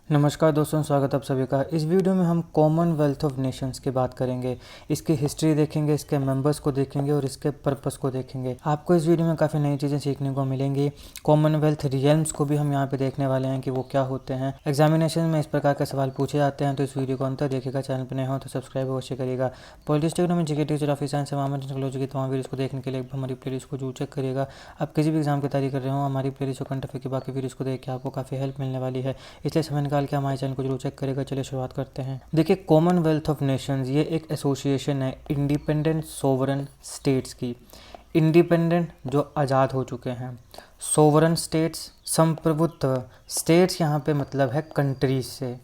नमस्कार दोस्तों, स्वागत आप सभी का। इस वीडियो में हम कॉमनवेल्थ ऑफ नेशंस की बात करेंगे। इसकी हिस्ट्री देखेंगे, इसके मेंबर्स को देखेंगे और इसके पर्पस को देखेंगे। आपको इस वीडियो में काफ़ी नई चीज़ें सीखने को मिलेंगी। कॉमनवेल्थ रियल्म्स को भी हम यहाँ पे देखने वाले हैं कि वो क्या होते हैं। एग्जामिनेशन में इस प्रकार के सवाल पूछे जाते हैं, तो इस वीडियो को अंत तक देखिएगा। चैनल पर नए हो तो सब्सक्राइब अवश्य करिएगा। Politics, economy, GK, teacher office science, technology की तमाम वीडियोज़ को देखने के लिए हमारी प्लेलिस्ट को जरूर चेक करिएगा। आप किसी भी एग्जाम की तैयारी कर रहे हो, हमारी प्लेलिस्ट और करंट अफेयर की बाकी वीडियोज़ को देख के आपको काफ़ी हेल्प मिलने वाली है। इसलिए समय निकाल के हमारे चैनल को जरूर चेक करेगा। चलिए शुरुआत करते हैं। देखिए, कॉमनवेल्थ ऑफ नेशंस ये एक एसोसिएशन है इंडिपेंडेंट सोवरन स्टेट्स की। इंडिपेंडेंट जो आज़ाद हो चुके हैं, सोवरन स्टेट्स संप्रभुत्व स्टेट्स यहाँ पे मतलब है कंट्रीज से,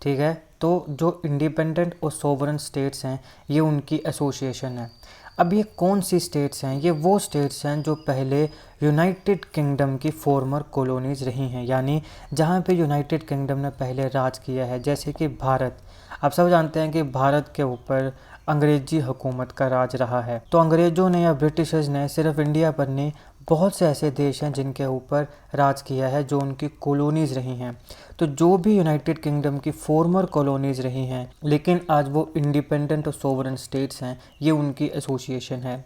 ठीक है। तो जो इंडिपेंडेंट और सोवरन स्टेट्स हैं ये उनकी एसोसिएशन है। अब ये कौन सी स्टेट्स हैं? ये वो स्टेट्स हैं जो पहले यूनाइटेड किंगडम की फॉर्मर कॉलोनीज रही हैं, यानी जहाँ पे यूनाइटेड किंगडम ने पहले राज किया है। जैसे कि भारत, आप सब जानते हैं कि भारत के ऊपर अंग्रेजी हुकूमत का राज रहा है। तो अंग्रेज़ों ने या ब्रिटिशर्स ने सिर्फ इंडिया पर नहीं, बहुत से ऐसे देश हैं जिनके ऊपर राज किया है, जो उनकी कॉलोनीज़ रही हैं। तो जो भी यूनाइटेड किंगडम की फॉर्मर कॉलोनीज़ रही हैं लेकिन आज वो इंडिपेंडेंट और सोवरन स्टेट्स हैं, ये उनकी एसोसिएशन है।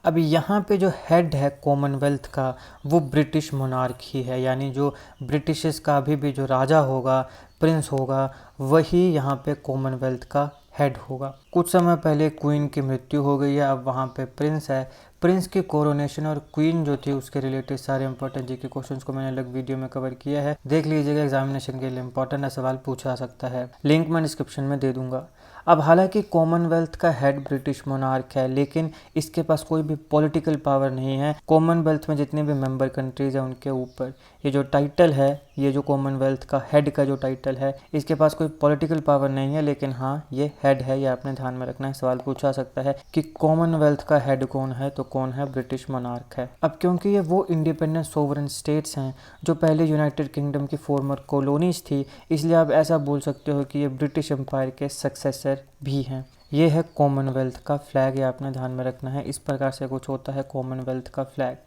अब यहाँ पे जो हेड है कॉमनवेल्थ का वो ब्रिटिश मोनार्क ही है, यानी जो ब्रिटिशर्स का अभी भी जो राजा होगा, प्रिंस होगा, वही यहाँ पे कॉमनवेल्थ का हेड होगा। कुछ समय पहले क्वीन की मृत्यु हो गई है, अब वहाँ पे प्रिंस है। प्रिंस की कोरोनेशन और क्वीन जो थी उसके रिलेटेड सारे इंपॉर्टेंट जीके क्वेश्चंस को मैंने अलग वीडियो में कवर किया है, देख लीजिएगा। एग्जामिनेशन के लिए इंपॉर्टेंट सवाल पूछा जा सकता है। लिंक मैं डिस्क्रिप्शन में दे दूंगा। अब हालांकि कॉमनवेल्थ का हेड ब्रिटिश मोनार्क है, लेकिन इसके पास कोई भी पॉलिटिकल पावर नहीं है। कॉमनवेल्थ में जितने भी मेंबर कंट्रीज हैं उनके ऊपर ये जो टाइटल है, ये जो कॉमनवेल्थ का हेड का जो टाइटल है, इसके पास कोई पॉलिटिकल पावर नहीं है, लेकिन हाँ ये हेड है। ये आपने ध्यान में रखना है। सवाल पूछा सकता है कि कॉमनवेल्थ का हेड कौन है, तो कौन है? ब्रिटिश मोनार्क है। अब क्योंकि ये वो इंडिपेंडेंट सोवरेन स्टेट्स हैं जो पहले यूनाइटेड किंगडम की फॉर्मर कॉलोनीज थी, इसलिए आप ऐसा बोल सकते हो कि ये ब्रिटिश एम्पायर के सक्सेसर भी हैं। ये है कॉमनवेल्थ का फ्लैग, ये आपने ध्यान में रखना है। इस प्रकार से कुछ होता है कॉमनवेल्थ का फ्लैग।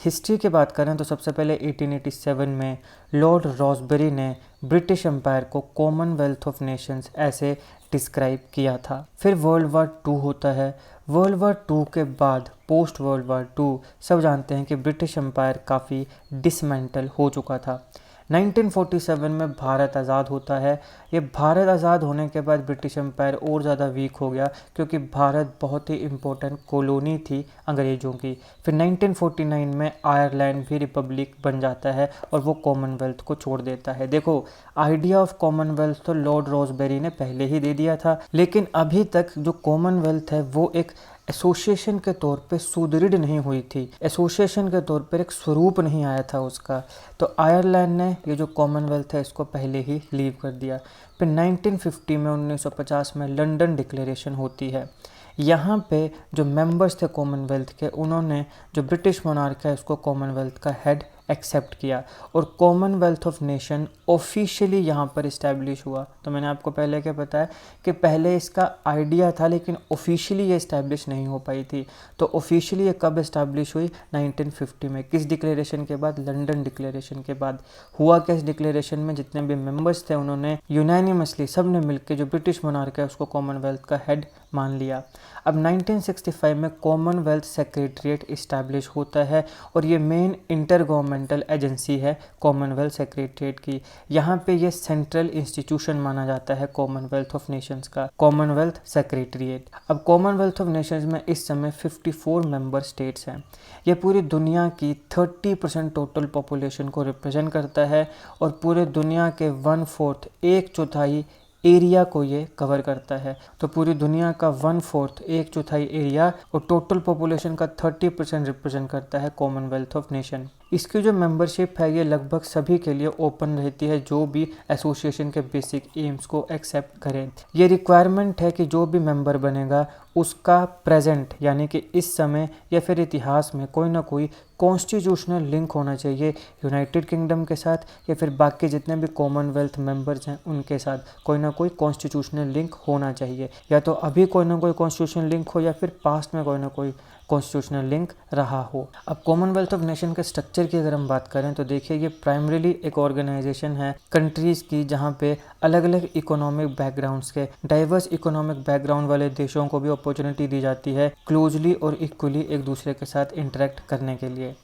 हिस्ट्री की बात करें तो सबसे पहले 1887 में लॉर्ड रॉसबेरी ने ब्रिटिश एम्पायर को कॉमनवेल्थ ऑफ नेशंस ऐसे डिस्क्राइब किया था। फिर वर्ल्ड वार 2 होता है। वर्ल्ड वार 2 के बाद पोस्ट वर्ल्ड वार 2 सब जानते हैं कि ब्रिटिश एम्पायर काफ़ी डिसमेंटल हो चुका था। 1947 में भारत आज़ाद होता है। ये भारत आज़ाद होने के बाद ब्रिटिश एम्पायर और ज़्यादा वीक हो गया, क्योंकि भारत बहुत ही इम्पोर्टेंट कॉलोनी थी अंग्रेज़ों की। फिर 1949 में आयरलैंड भी रिपब्लिक बन जाता है और वो कॉमनवेल्थ को छोड़ देता है। देखो, आइडिया ऑफ कॉमनवेल्थ तो लॉर्ड रॉसबेरी ने पहले ही दे दिया था, लेकिन अभी तक जो कॉमनवेल्थ है वो एक एसोसिएशन के तौर पे सुदृढ़ नहीं हुई थी। एसोसिएशन के तौर पर एक स्वरूप नहीं आया था उसका। तो आयरलैंड ने ये जो कॉमनवेल्थ है इसको पहले ही लीव कर दिया। फिर 1950 में 1950 में लंदन डिक्लेरेशन होती है। यहाँ पे जो मेंबर्स थे कॉमनवेल्थ के, उन्होंने जो ब्रिटिश मोनार्क है उसको कॉमनवेल्थ का हेड एक्सेप्ट किया और कॉमनवेल्थ ऑफ नेशन ऑफिशियली यहाँ पर इस्टेब्लिश हुआ। तो मैंने आपको पहले क्या बताया कि पहले इसका आइडिया था, लेकिन ऑफिशियली ये इस्टेब्लिश नहीं हो पाई थी। तो ऑफिशियली ये कब इस्टेब्लिश हुई? 1950 में। किस डिक्लेरेशन के बाद? लंदन डिक्लेरेशन के बाद। हुआ क्या इस डिक्लेरेशन में? जितने भी मेंबर्स थे उन्होंने यूनानिमसली सब ने मिलकर जो ब्रिटिश मोनार्क है उसको कॉमनवेल्थ का हेड मान लिया। अब 1965 में कॉमनवेल्थ सेक्रेटरीट इस्टेब्लिश होता है और ये मेन इंटर गवर्नमेंटल एजेंसी है कॉमनवेल्थ सेक्रेटरीट की। यहाँ पे ये सेंट्रल इंस्टीट्यूशन माना जाता है कॉमनवेल्थ ऑफ नेशंस का, कॉमनवेल्थ सेक्रेटरीट। अब कॉमनवेल्थ ऑफ नेशंस में इस समय 54 मेंबर स्टेट्स हैं। ये पूरी दुनिया की 30% टोटल पॉपुलेशन को रिप्रेजेंट करता है और पूरे दुनिया के 1/4 एक चौथाई एरिया को ये कवर करता है। तो पूरी दुनिया का 1/4 एक चौथाई एरिया और टोटल पॉपुलेशन का 30% रिप्रेजेंट करता है कॉमनवेल्थ ऑफ नेशन। इसकी जो मेंबरशिप है ये लगभग सभी के लिए ओपन रहती है जो भी एसोसिएशन के बेसिक एम्स को एक्सेप्ट करें। ये रिक्वायरमेंट है कि जो भी मेंबर बनेगा उसका प्रेजेंट यानी कि इस समय या फिर इतिहास में कोई ना कोई कॉन्स्टिट्यूशनल लिंक होना चाहिए यूनाइटेड किंगडम के साथ, या फिर बाकी जितने भी कॉमनवेल्थ मेंबर्स हैं उनके साथ कोई ना कोई कॉन्स्टिट्यूशनल लिंक होना चाहिए। या तो अभी कोई ना कोई कॉन्स्टिट्यूशनल लिंक हो या फिर पास्ट में कोई ना कोई कॉन्स्टिट्यूशनल लिंक रहा हो। अब कॉमनवेल्थ ऑफ नेशन के स्ट्रक्चर की अगर हम बात करें तो देखिए ये प्राइमरीली एक ऑर्गेनाइजेशन है कंट्रीज़ की, जहाँ पे अलग अलग इकोनॉमिक बैकग्राउंड्स के डाइवर्स इकोनॉमिक बैकग्राउंड वाले देशों को भी अपॉर्चुनिटी दी जाती है क्लोजली और इक्वली एक दूसरे के साथ इंटरेक्ट करने के लिए।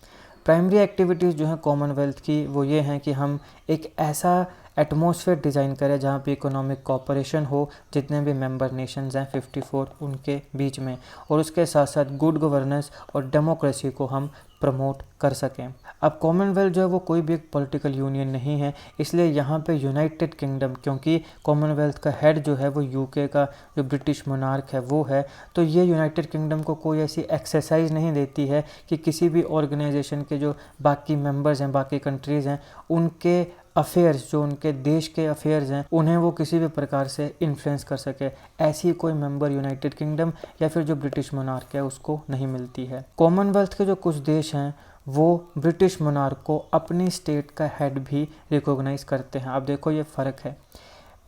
प्राइमरी एक्टिविटीज़ जो हैं कॉमनवेल्थ की वो ये हैं कि हम एक ऐसा एटमॉस्फेयर डिज़ाइन करें जहाँ पे इकोनॉमिक कोऑपरेशन हो जितने भी मेंबर नेशंस हैं 54 उनके बीच में, और उसके साथ साथ गुड गवर्नेंस और डेमोक्रेसी को हम प्रमोट कर सकें। अब कॉमनवेल्थ जो है वो कोई भी एक पॉलिटिकल यूनियन नहीं है, इसलिए यहाँ पे यूनाइटेड किंगडम, क्योंकि कॉमनवेल्थ का हेड जो है वो यूके का जो ब्रिटिश मोनार्क है वो है, तो ये यूनाइटेड किंगडम को कोई ऐसी एक्सरसाइज नहीं देती है कि किसी भी ऑर्गेनाइजेशन के जो बाकी मेंबर्स हैं, बाकी कंट्रीज़ हैं, उनके अफेयर्स, जो उनके देश के अफेयर्स हैं, उन्हें वो किसी भी प्रकार से इन्फ्लुएंस कर सके, ऐसी कोई मेंबर यूनाइटेड किंगडम या फिर जो ब्रिटिश मोनार्क है उसको नहीं मिलती है। कॉमनवेल्थ के जो कुछ देश हैं वो ब्रिटिश मोनार्क को अपनी स्टेट का हेड भी रिकॉग्नाइज करते हैं। अब देखो ये फ़र्क है।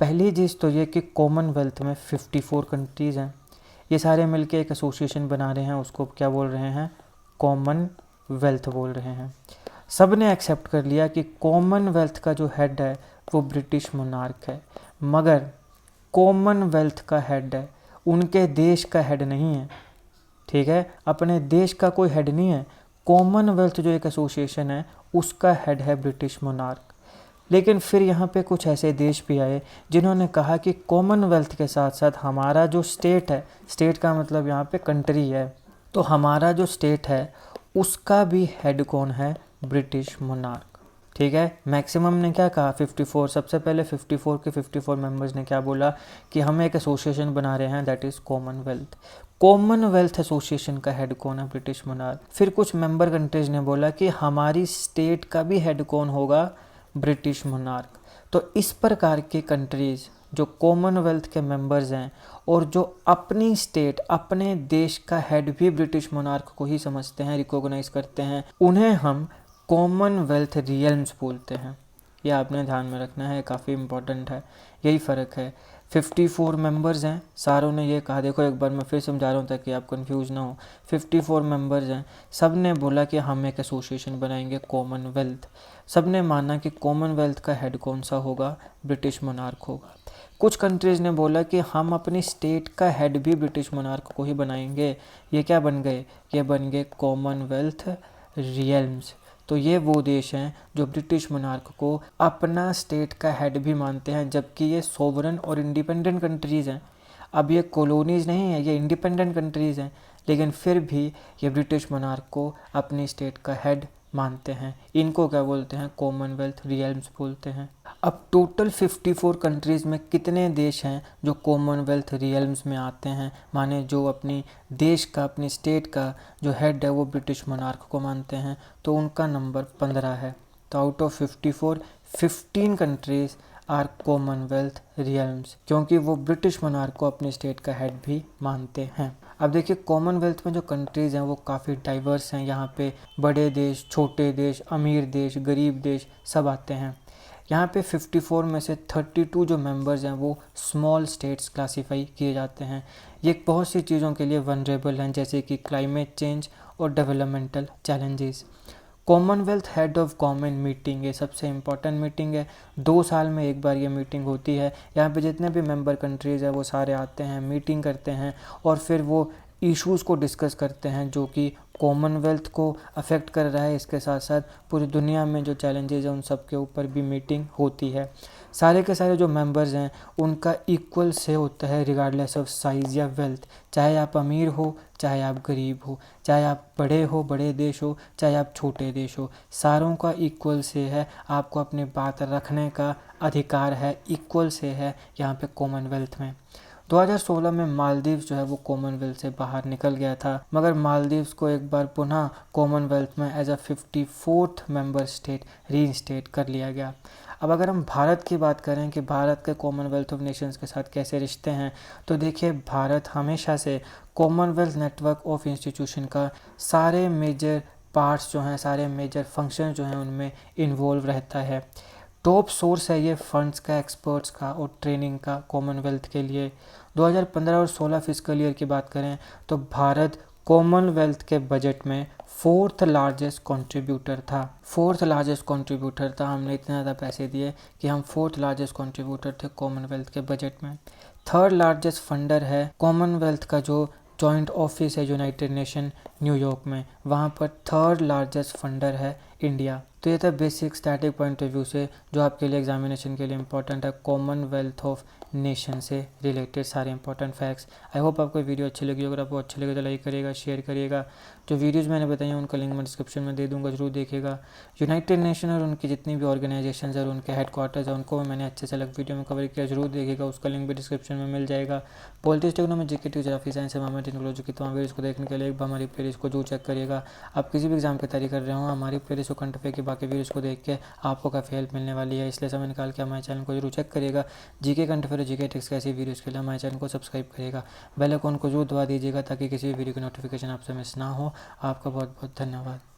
पहली चीज़ तो ये कि कॉमनवेल्थ में 54 कंट्रीज़ हैं, ये सारे मिलके एक एसोसिएशन बना रहे हैं, उसको क्या बोल रहे हैं, कॉमनवेल्थ बोल रहे हैं। सब ने एक्सेप्ट कर लिया कि कॉमनवेल्थ का जो हेड है वो ब्रिटिश मोनार्क है, मगर कॉमनवेल्थ का हेड है उनके देश का हेड नहीं है, ठीक है, अपने देश का कोई हेड नहीं है। कॉमनवेल्थ जो एक एसोसिएशन है उसका हेड है ब्रिटिश मोनार्क। लेकिन फिर यहाँ पे कुछ ऐसे देश भी आए जिन्होंने कहा कि कॉमनवेल्थ के साथ साथ हमारा जो स्टेट है, स्टेट का मतलब यहाँ पे कंट्री है, तो हमारा जो स्टेट है उसका भी हेड कौन है, ब्रिटिश मोनार्क। ठीक है, मैक्सिमम ने क्या कहा, 54, सबसे पहले 54 के 54 मेंबर्स ने क्या बोला कि हम एक एसोसिएशन बना रहे हैं, that is Commonwealth. Commonwealth association का हेड कौन है, ब्रिटिश मोनार्क। फिर कुछ मेंबर कंट्रीज ने बोला कि हमारी स्टेट का भी हेड कौन होगा, ब्रिटिश मोनार्क। तो इस प्रकार के कंट्रीज़ जो कॉमनवेल्थ के मेंबर्स हैं और जो अपनी स्टेट, अपने देश का हेड भी ब्रिटिश मोनार्क को ही समझते हैं, रिकॉग्नाइज करते हैं, उन्हें हम कॉमनवेल्थ रियल्म्स बोलते हैं। ये आपने ध्यान में रखना है, काफ़ी इम्पोर्टेंट है, यही फ़र्क है। 54 मेंबर्स हैं, सारों ने ये कहा, देखो एक बार मैं फिर समझा रहा हूँ ताकि आप कंफ्यूज ना हो। 54 मेंबर्स हैं, सब ने बोला कि हम एक एसोसिएशन बनाएंगे कॉमनवेल्थ। सब ने माना कि कॉमनवेल्थ का हेड कौन सा होगा, ब्रिटिश मोनार्क होगा। कुछ कंट्रीज़ ने बोला कि हम अपनी स्टेट का हेड भी ब्रिटिश मोनार्क को ही बनाएंगे। ये क्या बन गए, ये बन गए कॉमनवेल्थ रियल्म्स। तो ये वो देश हैं जो ब्रिटिश मोनार्क को अपना स्टेट का हेड भी मानते हैं, जबकि ये सोवरन और इंडिपेंडेंट कंट्रीज़ हैं। अब ये कॉलोनीज़ नहीं है, ये इंडिपेंडेंट कंट्रीज़ हैं, लेकिन फिर भी ये ब्रिटिश मोनार्क को अपनी स्टेट का हेड मानते हैं। इनको क्या बोलते हैं, कॉमनवेल्थ रियल्म्स बोलते हैं। अब टोटल 54 कंट्रीज़ में कितने देश हैं जो कॉमनवेल्थ रियल्म्स में आते हैं, माने जो अपनी देश का, अपनी स्टेट का जो हेड है वो ब्रिटिश मोनार्क को मानते हैं, तो उनका नंबर 15 है। तो out of 54, 15 countries are Commonwealth realms, क्योंकि वो ब्रिटिश मोनार्क को अपनी स्टेट का हेड भी मानते हैं। अब देखिए कॉमनवेल्थ में जो कंट्रीज़ हैं वो काफ़ी डाइवर्स हैं। यहाँ पे बड़े देश, छोटे देश, अमीर देश, गरीब देश सब आते हैं। यहाँ पे 54 में से 32 जो मेंबर्स हैं वो स्मॉल स्टेट्स क्लासीफाई किए जाते हैं। ये बहुत सी चीज़ों के लिए वनरेबल हैं, जैसे कि क्लाइमेट चेंज और developmental challenges. Commonwealth head of common meeting, ये सबसे इम्पॉर्टेंट मीटिंग है, 2 साल में एक बार ये मीटिंग होती है। यहाँ पे जितने भी मेंबर कंट्रीज़ हैं वो सारे आते हैं, मीटिंग करते हैं और फिर वो इश्यूज़ को डिस्कस करते हैं जो कि कॉमनवेल्थ को अफेक्ट कर रहा है। इसके साथ साथ पूरी दुनिया में जो चैलेंजेस हैं उन सब के ऊपर भी मीटिंग होती है। सारे के सारे जो मेंबर्स हैं उनका इक्वल से होता है रिगार्डलेस ऑफ साइज़ या वेल्थ, चाहे आप अमीर हो, चाहे आप गरीब हो, चाहे आप बड़े हो, बड़े देश हो, चाहे आप छोटे देश हो, सारों का इक्वल से है। आपको अपनी बात रखने का अधिकार है, इक्वल से है यहाँ पे कॉमनवेल्थ में। 2016 में मालदीव्स जो है वो कॉमनवेल्थ से बाहर निकल गया था, मगर मालदीव्स को एक बार पुनः कॉमनवेल्थ में as a 54th member state reinstate कर लिया गया। अब अगर हम भारत की बात करें कि भारत के कॉमनवेल्थ ऑफ नेशंस के साथ कैसे रिश्ते हैं, तो देखिए भारत हमेशा से कॉमनवेल्थ नेटवर्क ऑफ इंस्टीट्यूशन का सारे मेजर पार्ट्स जो हैं, सारे मेजर फंक्शन जो हैं उनमें इन्वॉल्व रहता है। टॉप सोर्स है ये फंड्स का, एक्सपर्ट्स का और ट्रेनिंग का कॉमनवेल्थ के लिए। 2015 और 16 फिस्कल ईयर की बात करें तो भारत कॉमनवेल्थ के बजट में फोर्थ लार्जेस्ट कंट्रीब्यूटर था। हमने इतने ज़्यादा पैसे दिए कि हम फोर्थ लार्जेस्ट कंट्रीब्यूटर थे कॉमनवेल्थ के बजट में। थर्ड लार्जेस्ट फंडर है कॉमनवेल्थ का जो जॉइंट ऑफिस है यूनाइटेड नेशन न्यूयॉर्क में, वहाँ पर थर्ड लार्जेस्ट फंडर है इंडिया। तो ये था basic static point of view से जो आपके लिए एग्जामिनेशन के लिए इंपॉर्टेंट है, कॉमनवेल्थ ऑफ नेशन से रिलेटेड सारे इंपॉर्टेंट फैक्ट्स। आई होप आपको वीडियो अच्छी लगी। अगर आपको अच्छी लगे तो लाइक करिएगा, शेयर करिएगा। जो वीडियोज़ मैंने बताई हैं उनका लिंक मैं डिस्क्रिप्शन में दे दूँगा, जरूर देखिएगा। यूनाइटेड नेशन और उनकी जितनी भी ऑर्गेनाइजेशन है और उनके हेडक्वार्टर्स है उनको मैंने अच्छे से अलग वीडियो में कवर किया, जरूर देखिएगा, उसका लिंक भी डिस्क्रिप्शन में मिल जाएगा। Politics, economy, GK, geography, science, environment, technology की तमाम वीडियोज़ को देखने के लिए एक बार हमारी प्लेलिस्ट को जरूर चेक करिएगा। आप किसी भी एग्जाम की तैयारी कर रहे हो, हमारी प्लेलिस्ट को कंटेंट की बाकी वीडियोज़ को देख के आपको काफ़ी हेल्प मिलने वाली है, इसलिए समय निकाल के हमारे चैनल को जरूर चेक करिएगा। जीके कंटेंट और जीके टेक्स्ट के ऐसी वीडियोज़ के लिए हमारे चैनल को सब्सक्राइब करिएगा, बेल आइकन को जरूर दबा दीजिएगा ताकि किसी भी वीडियो की नोटिफिकेशन आपसे मिस ना हो। आपका बहुत बहुत धन्यवाद।